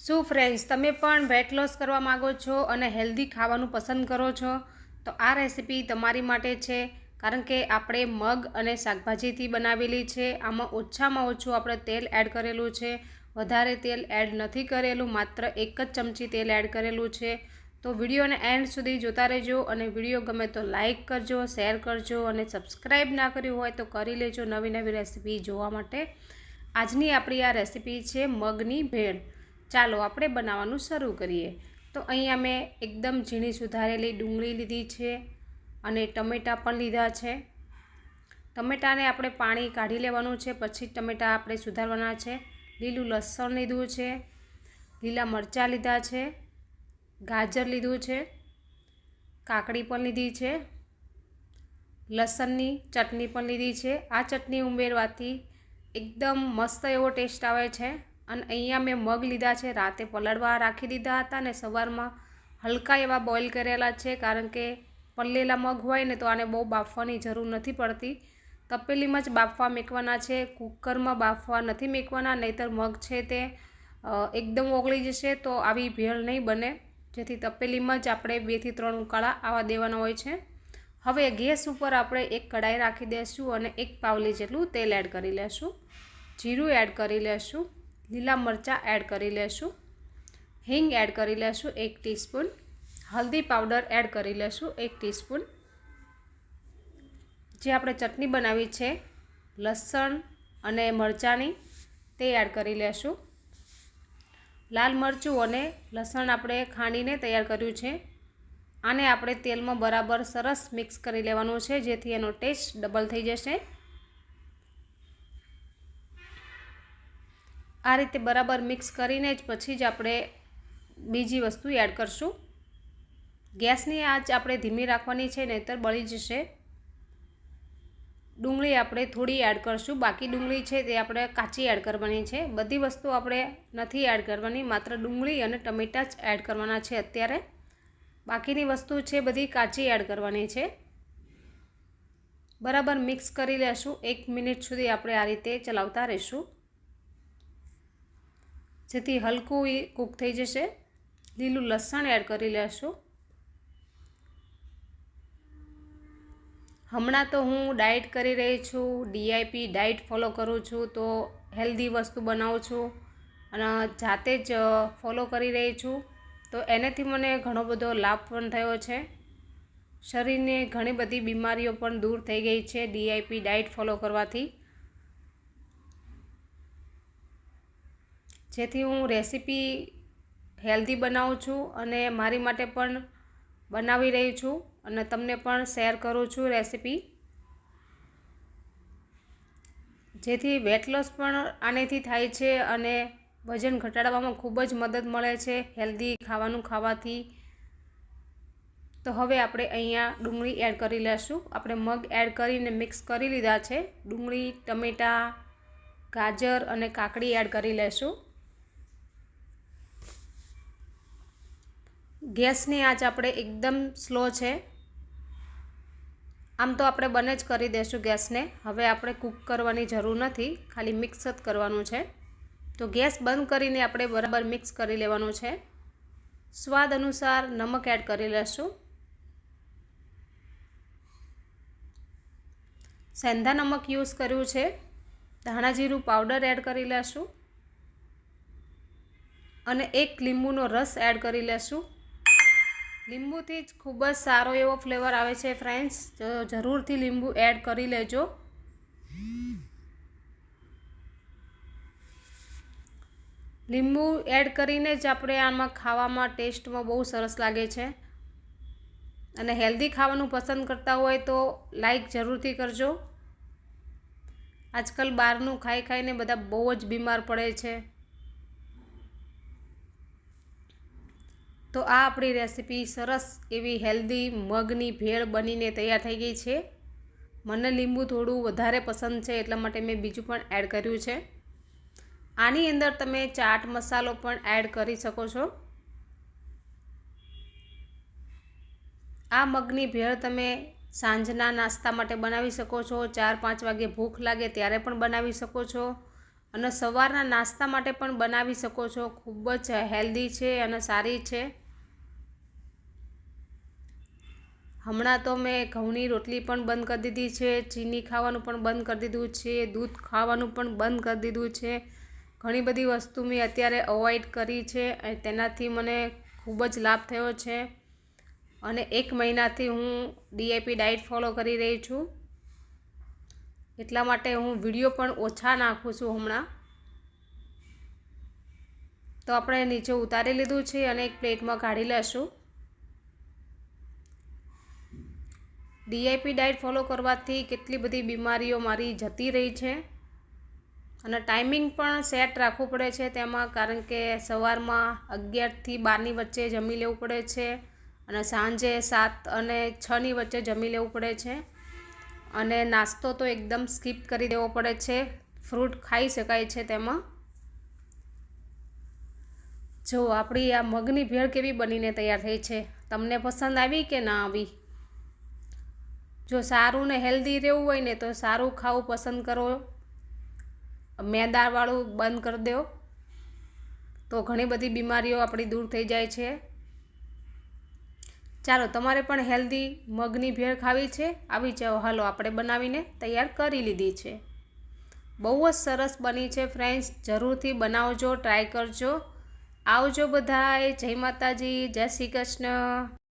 શું ફ્રેન્ડ્સ તમે પણ વેટ લોસ કરવા માગો છો અને હેલ્ધી ખાવાનું પસંદ કરો છો તો આ રેસીપી તમારી માટે છે, કારણ કે આપણે મગ અને શાકભાજીથી બનાવેલી છે। આમાં ઓછામાં ઓછું આપણે તેલ એડ કરેલું છે, વધારે તેલ એડ નથી કરેલું, માત્ર 1 જ ચમચી તેલ એડ કરેલું છે। તો વિડીયોને એન્ડ સુધી જોતા રહેજો અને વિડીયો ગમે તો લાઇક કરજો, શેર કરજો અને સબસ્ક્રાઈબ ના કર્યું હોય તો કરી લેજો નવી નવી રેસીપી જોવા માટે। આજની આપણી આ રેસીપી છે મગની ભેળ। ચાલો આપણે બનાવવાનું શરૂ કરીએ। તો અહીંયા મેં એકદમ ઝીણી સુધારેલી ડુંગળી લીધી છે અને ટમેટાં પણ લીધા છે। ટમેટાને આપણે પાણી કાઢી લેવાનું છે, પછી ટમેટાં આપણે સુધારવાના છે। લીલું લસણ લીધું છે, લીલા મરચાં લીધા છે, ગાજર લીધું છે, કાકડી પણ લીધી છે, લસણની ચટણી પણ લીધી છે। આ ચટણી ઉમેરવાથી એકદમ મસ્ત એવો ટેસ્ટ આવે છે। અને અહીંયા મેં મગ લીધા છે, રાતે પલાળવા રાખી દીધા હતા અને સવારમાં હલકા એવા બોઇલ કરેલા છે, કારણ કે પલળેલા મગ હોય ને તો આને બહુ બાફવાની જરૂર નથી પડતી। તપેલીમાં જ બાફવા મૂકવાના છે, કુકરમાં બાફવા નથી મૂકવાના, નહીંતર મગ છે તે એકદમ ઓગળી જશે તો આવી ભેળ નહીં બને। જેથી તપેલીમાં જ આપણે 2 થી 3 ઉકાળા આવા દેવાના હોય છે। હવે ગેસ ઉપર આપણે એક કઢાઈ રાખી દઈશું અને 1 પાવલી જેટલું તેલ એડ કરી લેશું, જીરું એડ કરી લેશું, લીલા મરચાં એડ કરી લેશું, હિંગ એડ કરી લેશું 1 ટીસ્પૂન, હલ્દી પાવડર એડ કરી લેશું 1 ટીસ્પૂન। જે આપણે ચટણી બનાવી છે લસણ અને મરચાંની તે એડ કરી લેશું। લાલ મરચું અને લસણ આપણે ખાંડીને તૈયાર કર્યું છે। આને આપણે તેલમાં બરાબર સરસ મિક્સ કરી લેવાનું છે, જેથી એનો ટેસ્ટ ડબલ થઈ જશે। આ રીતે બરાબર મિક્સ કરીને જ પછી જ આપણે બીજી વસ્તુ એડ કરશું। ગેસની આંચ આપણે ધીમી રાખવાની છે, નહીંતર બળી જશે। ડુંગળી આપણે થોડી એડ કરશું, બાકી ડુંગળી છે તે આપણે કાચી એડ કરવાની છે। બધી વસ્તુ આપણે નથી એડ કરવાની, માત્ર ડુંગળી અને ટમેટાં જ એડ કરવાના છે અત્યારે। બાકીની વસ્તુ છે બધી કાચી એડ કરવાની છે। બરાબર મિક્સ કરી લેશું, 1 મિનિટ સુધી આપણે આ રીતે ચલાવતા રહીશું, જેથી હલકું કૂક થઈ જશે। લીલું લસણ એડ કરી લેશું। હમણાં તો હું ડાયટ કરી રહી છું, ડીઆઈપી ડાયટ ફોલો કરું છું, તો હેલ્ધી વસ્તુ બનાવું છું અને જાતે જ ફોલો કરી રહી છું। તો એનાથી મને ઘણો બધો લાભ પણ થયો છે, શરીરને ઘણી બધી બીમારીઓ પણ દૂર થઈ ગઈ છે ડીઆઈપી ડાયટ ફોલો કરવાથી। જેથી હું રેસીપી હેલ્ધી બનાવું છું અને મારી માટે પણ બનાવી રહી છું અને તમને પણ શેર કરું છું રેસીપી, જેથી વેટ લોસ પણ આનેથી થાય છે અને વજન ઘટાડવામાં ખૂબ જ મદદ મળે છે હેલ્ધી ખાવાનું ખાવાથી। તો હવે આપણે અહીંયા ડુંગળી એડ કરી લેશું। આપણે મગ એડ કરીને મિક્સ કરી લીધા છે, ડુંગળી, ટમેટાં, ગાજર અને કાકડી એડ કરી લેશું। ગેસની આંચ આપણે એકદમ સ્લો છે, આમ તો આપણે બંધ જ કરી દઈશું ગેસને। હવે આપણે કૂક કરવાની જરૂર નથી, ખાલી મિક્સ જ કરવાનું છે। તો ગેસ બંધ કરીને આપણે બરાબર મિક્સ કરી લેવાનું છે। સ્વાદ અનુસાર નમક એડ કરી લેશું, સેંધા નમક યુઝ કર્યું છે, ધાણા જીરું પાવડર એડ કરી લેશું અને 1 લીંબુનો રસ એડ કરી લેશું। લીંબુથી જ ખૂબ જ સારો એવો ફ્લેવર આવે છે ફ્રેન્ડ્સ, તો જરૂરથી લીંબુ એડ કરી લેજો। લીંબુ એડ કરીને જ આપણે આમાં ખાવામાં ટેસ્ટમાં બહુ સરસ લાગે છે। અને હેલ્ધી ખાવાનું પસંદ કરતા હોય તો લાઈક જરૂરથી કરજો। આજકાલ બહારનું ખાઈ ખાઈને બધા બહુ જ બીમાર પડે છે। તો આ આપણી રેસીપી સરસ એવી હેલ્ધી મગની ભેળ બનીને તૈયાર થઈ ગઈ છે। મને લીંબુ થોડું વધારે પસંદ છે એટલા માટે મેં બીજું પણ એડ કર્યું છે। આની અંદર તમે ચાટ મસાલો પણ એડ કરી શકો છો। આ મગની ભેળ તમે સાંજના નાસ્તા માટે બનાવી શકો છો, 4-5 વાગે ભૂખ લાગે ત્યારે પણ બનાવી શકો છો અને સવારના નાસ્તા માટે પણ બનાવી શકો છો. ખૂબ જ હેલ્ધી છે અને સારી છે. હમણાં તો મેં ઘઉંની રોટલી પણ બંધ કરી દીધી છે, ચીની ખાવાનું પણ બંધ કરી દીધું છે, દૂધ ખાવાનું પણ બંધ કરી દીધું છે. ઘણી બધી વસ્તુ મેં અત્યારે અવોઇડ કરી છે અને તેનાથી મને ખૂબ જ લાભ થયો છે. અને 1 મહિનાથી હું DIP ડાયટ ફોલો કરી રહી છું. એટલા માટે હું વિડીયો પણ ઓછા નાખું છું હમણાં. તો આપણે નીચે ઉતારી લીધું છે અને એક પ્લેટમાં કાઢી લેશું. DIP ડાયટ ફોલો કરવાથી કેટલી બધી બીમારીઓ મારી જતી રહી છે. અને ટાઈમિંગ પણ સેટ રાખવું પડે છે તેમાં, કારણ કે સવારમાં 11 થી 12ની વચ્ચે જમી લેવું પડે છે અને સાંજે 7 અને 6ની વચ્ચે જમી લેવું પડે છે. અને નાસ્તો તો એકદમ સ્કીપ કરી દેવો પડે છે. ફ્રૂટ ખાઈ શકાય છે તેમાં. જો આપણી આ મગની ભેળ કેવી બનીને તૈયાર થઈ છે, તમને પસંદ આવી કે ના આવી? જો સારું ને હેલ્ધી રહેવું હોય ને તો સારું ખાવું પસંદ કરો, મેદાવાળું બંધ કરી દો, તો ઘણી બધી બીમારીઓ આપણી દૂર થઈ જાય છે. ચાલો, તમારે પણ હેલ્ધી મગની ભેળ ખાવી છે? આવી જાઓ, હાલો આપણે બનાવીને તૈયાર કરી લીધી છે. બહુ જ સરસ બની છે ફ્રેન્ડ્સ. જરૂરથી બનાવજો, ટ્રાય કરજો. આવજો બધાય. જય માતાજી, જય શ્રી કૃષ્ણ.